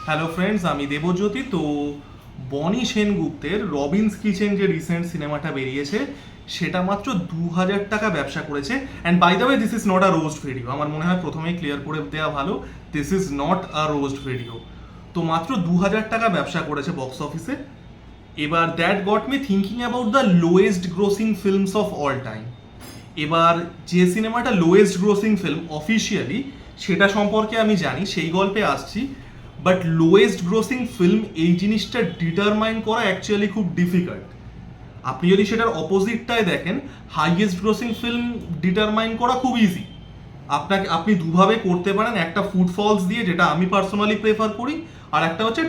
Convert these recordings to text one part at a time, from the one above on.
Hello friends, আমি দেবজ্যোতি। তো বনি সেনগুপ্তের রবিনস কিচেন যে রিসেন্ট সিনেমাটা বেরিয়েছে সেটা মাত্র 2,000 টাকা ব্যবসা করেছে। And by the way, this is not a roast video. আমার মনে হয় প্রথমেই ক্লিয়ার করে দেওয়া ভালো, this is not a roast video. তো মাত্র 2,000 টাকা ব্যবসা করেছে বক্স অফিসে। এবার that got me thinking about the lowest grossing films of all time. এবার যে সিনেমাটা লোয়েস্ট গ্রোসিং ফিল্ম অফিসিয়ালি, সেটা সম্পর্কে আমি জানি, সেই গল্পে আসছি। বাট লোয়েস্ট গ্রোসিং ফিল্ম এই জিনিসটা ডিটারমাইন করা অ্যাকচুয়ালি খুব ডিফিকাল্ট। আপনি যদি সেটার অপোজিটটায় দেখেন, হাইয়েস্ট গ্রোসিং ফিল্ম ডিটারমাইন করা খুব ইজি। আপনি দুভাবে করতে পারেন, একটা ফুটফলস দিয়ে, যেটা আমি পার্সোনালি প্রেফার করি, আর একটা হচ্ছে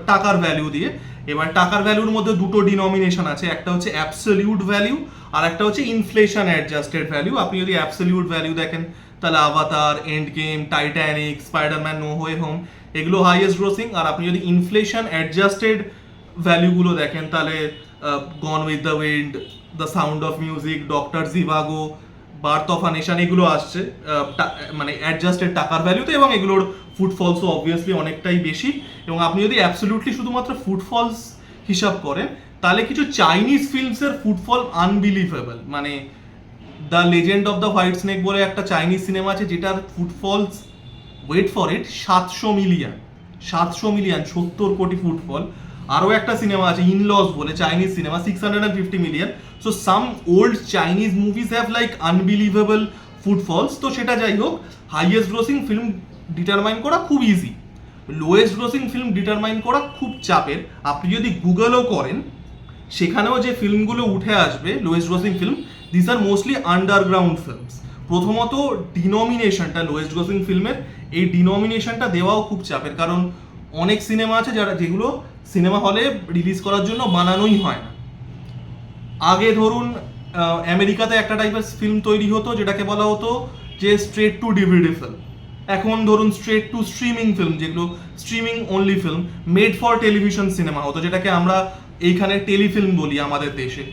টাকার ভ্যালু দিয়ে। এবার টাকার ভ্যালুর মধ্যে দুটো ডিনোমিনেশন আছে, একটা হচ্ছে অ্যাবসলিউট ভ্যালু আর একটা হচ্ছে ইনফ্লেশন অ্যাডজাস্টেড ভ্যালু। আপনি যদি অ্যাবসলিউট ভ্যালু দেখেন তাহলে Avatar, endgame, Titanic, Spiderman no way home, এগুলো হাইয়েস্ট গ্রোসিং। আর আপনি যদি ইনফ্লেশন অ্যাডজাস্টেড ভ্যালুগুলো দেখেন তাহলে gone with the wind, the sound of music, doctor Zhivago, birth of a nation, এগুলো আসছে মানে অ্যাডজাস্টেড টাকার ভ্যালুতে, এবং এগুলোর ফুটফলসও অবভিয়াসলি অনেকটাই বেশি। এবং আপনি যদি অ্যাবসলিউটলি শুধুমাত্র ফুটফলস হিসাব করেন তাহলে কিছু চাইনিজ ফিল্মসের ফুটফল আনবিলিভেবল। মানে the legend of the white snake বলে একটা চাইনিজ সিনেমা আছে যেটার footfalls, wait for it, 700 million. 700 million, 70 crore footfall. আরও একটা সিনেমা আছে ইনলস বলে, Chinese cinema, 650 million. So some old Chinese movies have like unbelievable footfalls. তো সেটা যাই হোক, হাইয়েস্ট গ্রোসিং ফিল্ম ডিটারমাইন করা খুব easy, lowest grossing film determine করা খুব চাপের। আপনি যদি গুগলও করেন, সেখানেও যে ফিল্মগুলো উঠে আসবে lowest grossing film, this are mostly underground films. প্রথমত ডিনোমিনেশনটা লোয়েস্ট গ্রোসিং ফিল্মের, এই ডিনোমিনেশনটা দেওয়াও খুব চাপের, কারণ অনেক সিনেমা আছে যেগুলো সিনেমা হলে রিলিজ করার জন্য বানানোই হয় না। আগে ধরুন আমেরিকাতে একটা টাইপের ফিল্ম তৈরি হতো যেটাকে বলা হতো যে স্ট্রেট টু ডিভিডি ফিল্ম। এখন ধরুন স্ট্রেট টু স্ট্রিমিং ফিল্ম, যেগুলো streaming only film, made for television cinema হতো, যেটাকে আমরা এইখানে টেলিফিল্ম বলি আমাদের দেশে।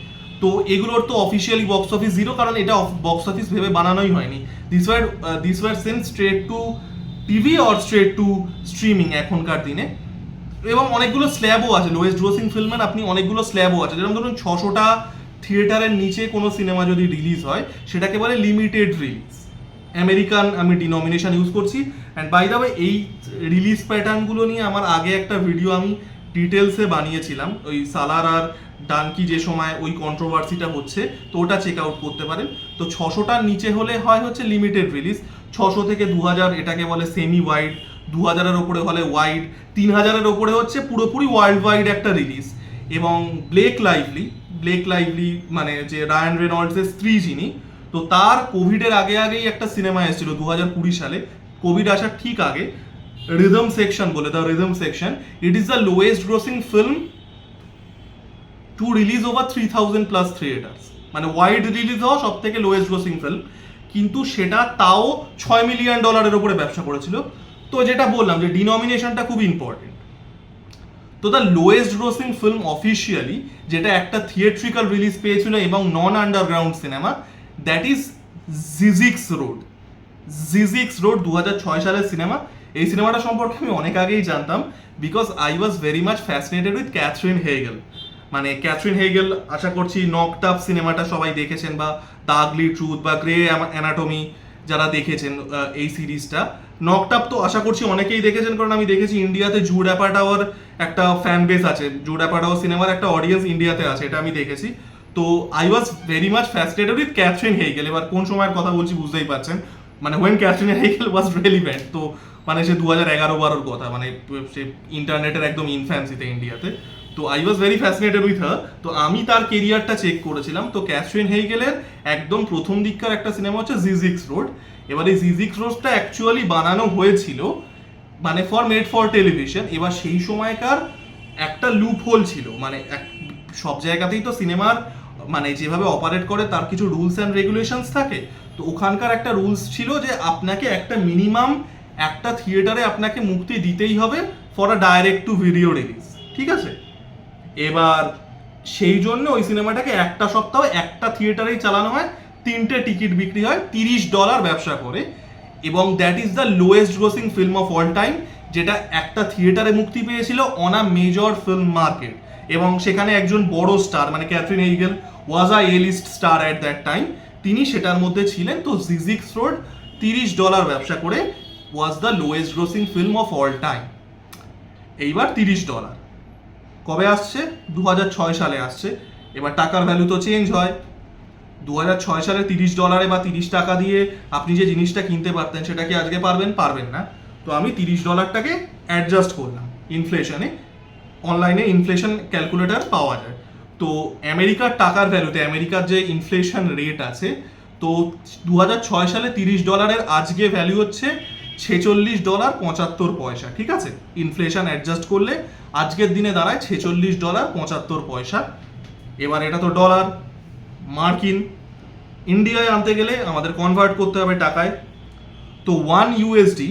তো এগুলোর তো অফিসিয়ালি বক্স অফিস জিরো, কারণ এটা বক্স অফিস ভেবে বানানোই হয়নি। This were sent straight to TV or straight to streaming এখনকার দিনে। এবং অনেকগুলো স্ল্যাবও আছে লোয়েস্ট গ্রোসিং ফিল্মের, আপনি অনেকগুলো স্ল্যাবও আছে, যেরকম ধরুন 600টা থিয়েটারের নিচে কোনো সিনেমা যদি রিলিজ হয় সেটাকে বলে লিমিটেড রিলিজ। আমেরিকান আমি ডিনোমিনেশন ইউজ করছি। অ্যান্ড বাই দ্য ওয়ে, এই রিলিজ প্যাটার্নগুলো নিয়ে আমার আগে একটা ভিডিও আমি ডিটেলসে বানিয়েছিলাম, ওই সালার আর ডানকি যে সময় ওই কন্ট্রোভার্সিটা হচ্ছে, তো ওটা চেক আউট করতে পারেন। তো 600টার নিচে হলে হয় হচ্ছে লিমিটেড রিলিজ, 600 থেকে 2000 এটাকে বলে সেমি ওয়াইড, 2000-এর ওপরে হলে ওয়াইড, 3000-এর ওপরে হচ্ছে পুরোপুরি ওয়ার্ল্ড ওয়াইড একটা রিলিজ। এবং ব্লেক লাইভলি মানে যে রায়ান রেনল্ডসের স্ত্রী যিনি, তো তার কোভিডের আগেই একটা সিনেমা এসেছিল 2020 সালে, কোভিড আসার ঠিক আগে, রিদম সেকশন বলে, the rhythm section. It is the lowest grossing film to release over 3000 plus theatres, মানে ওয়াইড রিলিজ হওয়া সব থেকে লোয়েস্ট গ্রোসিং ফিল্ম। কিন্তু সেটা তাও $6 মিলিয়ন উপরে ব্যবসা করেছিল। তো যেটা বললাম যে ডিনোমিনেশনটা খুব ইম্পর্টেন্ট। তো the lowest grossing film officially, যেটা একটা থিয়েট্রিক্যাল রিলিজ পেয়েছিল এবং non underground cinema, that is Zyzzyx road 2006 সালের সিনেমা। এই সিনেমাটা সম্পর্কে আমি অনেক আগেই জানতাম, because I was very much fascinated with Katherine Heigl. মানে ক্যাথরিন হেগেল, আশা করছি নকড আপ সিনেমাটা সবাই দেখেছেন, বা দ্য আগলি ট্রুথ বা গ্রে অ্যানাটমি যারা দেখেছেন এই সিরিজটা। নকড আপ তো আশা করছি অনেকেই দেখেছেন, কারণ আমি দেখেছি ইন্ডিয়াতে জুড অ্যাপাটাওয়ার একটা ফ্যান বেস আছে, জুড অ্যাপাটাও সিনেমার একটা অডিয়েন্স ইন্ডিয়াতে আছে, এটা আমি দেখেছি। তো I was very much fascinated with Katherine Heigl. এবার কোন সময়ের কথা বলছি বুঝতেই পারছেন, মানে when Katherine Heigl was relevant. তো মানে সে 2011-12 কথা, মানে সে ইন্টারনেটের একদম ইনফ্যান্সিতে ইন্ডিয়াতে। তো I was very fascinated with her. তো আমি তার কেরিয়ারটা চেক করেছিলাম। তো ক্যাথরিন হেগেলের একদম প্রথম দিককার একটা সিনেমা হচ্ছে জিজিক্স রোড। এবার এই জিজিক্স রোডটা অ্যাকচুয়ালি বানানো হয়েছিল মানে মেড ফর টেলিভিশন। এবার সেই সময়কার একটা লুপ হোল ছিল, মানে সব জায়গাতেই তো সিনেমার মানে যেভাবে অপারেট করে তার কিছু রুলস অ্যান্ড রেগুলেশনস থাকে। তো ওখানকার একটা রুলস ছিল যে আপনাকে একটা মিনিমাম একটা থিয়েটারে আপনাকে মুক্তি দিতেই হবে for a direct two video release, ঠিক আছে? এবার সেই জন্য ওই সিনেমাটাকে একটা সপ্তাহ একটা থিয়েটারেই চালানো হয়, 3টে টিকিট বিক্রি হয়, $30 ব্যবসা করে। এবং that is the lowest grossing film of all time, যেটা একটা থিয়েটারে মুক্তি পেয়েছিল on a major film market, এবং সেখানে একজন বড় স্টার মানে Katherine Heigl was a A list star at that time, তিনি সেটার মধ্যে ছিলেন। তো জিজিক্স রোড $30 ব্যবসা করে was the lowest grossing film of all time. এইবার $30 কবে আসছে? 2006 সালে আসছে। এবার টাকার ভ্যালু তো চেঞ্জ হয়। 2006 সালে $30 বা 30 টাকা দিয়ে আপনি যে জিনিসটা কিনতে পারতেন সেটা কি আজকে পারবেন না। তো আমি $30টাকে অ্যাডজাস্ট করলাম ইনফ্লেশনে। অনলাইনে ইনফ্লেশন ক্যালকুলেটর পাওয়া যায়। তো আমেরিকার টাকার ভ্যালুতে, আমেরিকার যে ইনফ্লেশন রেট আছে, তো 2006 সালে $30 আজকে ভ্যালু হচ্ছে $46.75, ঠিক আছে? ইনফ্লেশন অ্যাডজাস্ট করলে আজকের দিনে দাঁড়ায় $46.75। এবার এটা তো ডলার, মার্কিন, ইন্ডিয়ায় আনতে গেলে আমাদের কনভার্ট করতে হবে টাকায়। তো 1 USD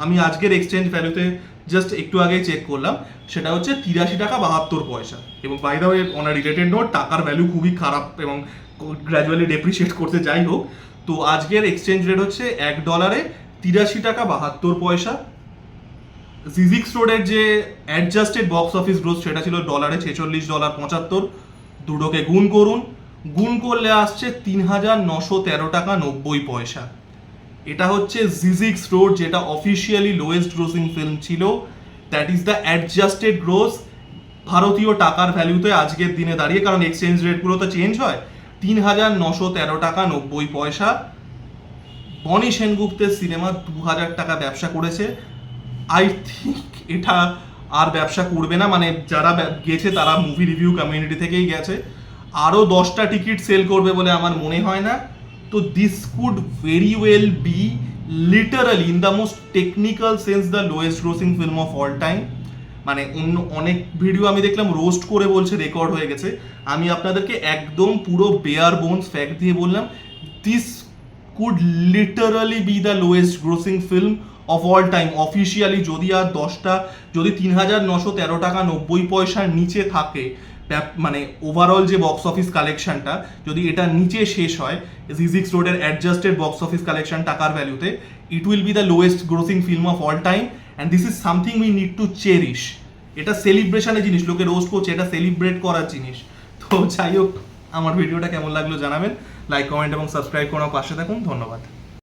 আমি আজকের এক্সচেঞ্জ ভ্যালুতে জাস্ট একটু আগে চেক করলাম, সেটা হচ্ছে $83.72। এবং by the way, on a related note, টাকার ভ্যালু খুবই খারাপ এবং গ্র্যাজুয়ালি ডেপ্রিসিয়েট করতে, যাই হোক। তো আজকের এক্সচেঞ্জ রেট হচ্ছে $1 $83.72। জিজিক্স রোডের যে অ্যাডজাস্টেড বক্স অফিস গ্রোথ সেটা ছিল ডলারে $46.75। দুটোকে গুণ করলে আসছে $3,913.90। এটা হচ্ছে জিজিক্স রোড, যেটা অফিসিয়ালি লোয়েস্ট গ্রোসিং ফিল্ম ছিল। That is the adjusted gross ভারতীয় টাকার ভ্যালুতে আজকের দিনে দাঁড়িয়ে, কারণ এক্সচেঞ্জ রেটগুলো তো চেঞ্জ হয়। $3,913.90। বনি সেনগুপ্তের সিনেমা 2000 টাকা ব্যবসা করেছে। আই থিঙ্ক এটা আর ব্যবসা করবে না, মানে যারা গেছে তারা মুভি রিভিউ কমিউনিটি থেকেই গেছে। আরও 10টা টিকিট সেল করবে বলে আমার মনে হয় না। তো this could very well be literally in the most technical sense the lowest grossing film of all time. মানে অন্য অনেক ভিডিও আমি দেখলাম রোস্ট করে বলছে রেকর্ড হয়ে গেছে। আমি আপনাদেরকে একদম পুরো বেয়ার বোনস ফ্যাক্ট দিয়ে বললাম, this could literally B the lowest grossing film of all time officially. যদি আর 10টা, যদি $3,913.90 নিচে থাকে, মানে ওভারঅল যে বক্স অফিস কালেকশনটা যদি এটা নিচে শেষ হয় জিজিক্স রোডের অ্যাডজাস্টেড বক্স অফিস কালেকশন টাকার ভ্যালুতে, it will be the lowest grossing film of all time. And this is something we need to cherish. এটা সেলিব্রেশনের জিনিস, লোকে রোস্ট করছে, এটা সেলিব্রেট করার জিনিস। তো যাই হোক, আমার ভিডিওটা কেমন লাগলো জানাবেন। লাইক, কমেন্ট এবং সাবস্ক্রাইব করার পাশে থাকুন। ধন্যবাদ।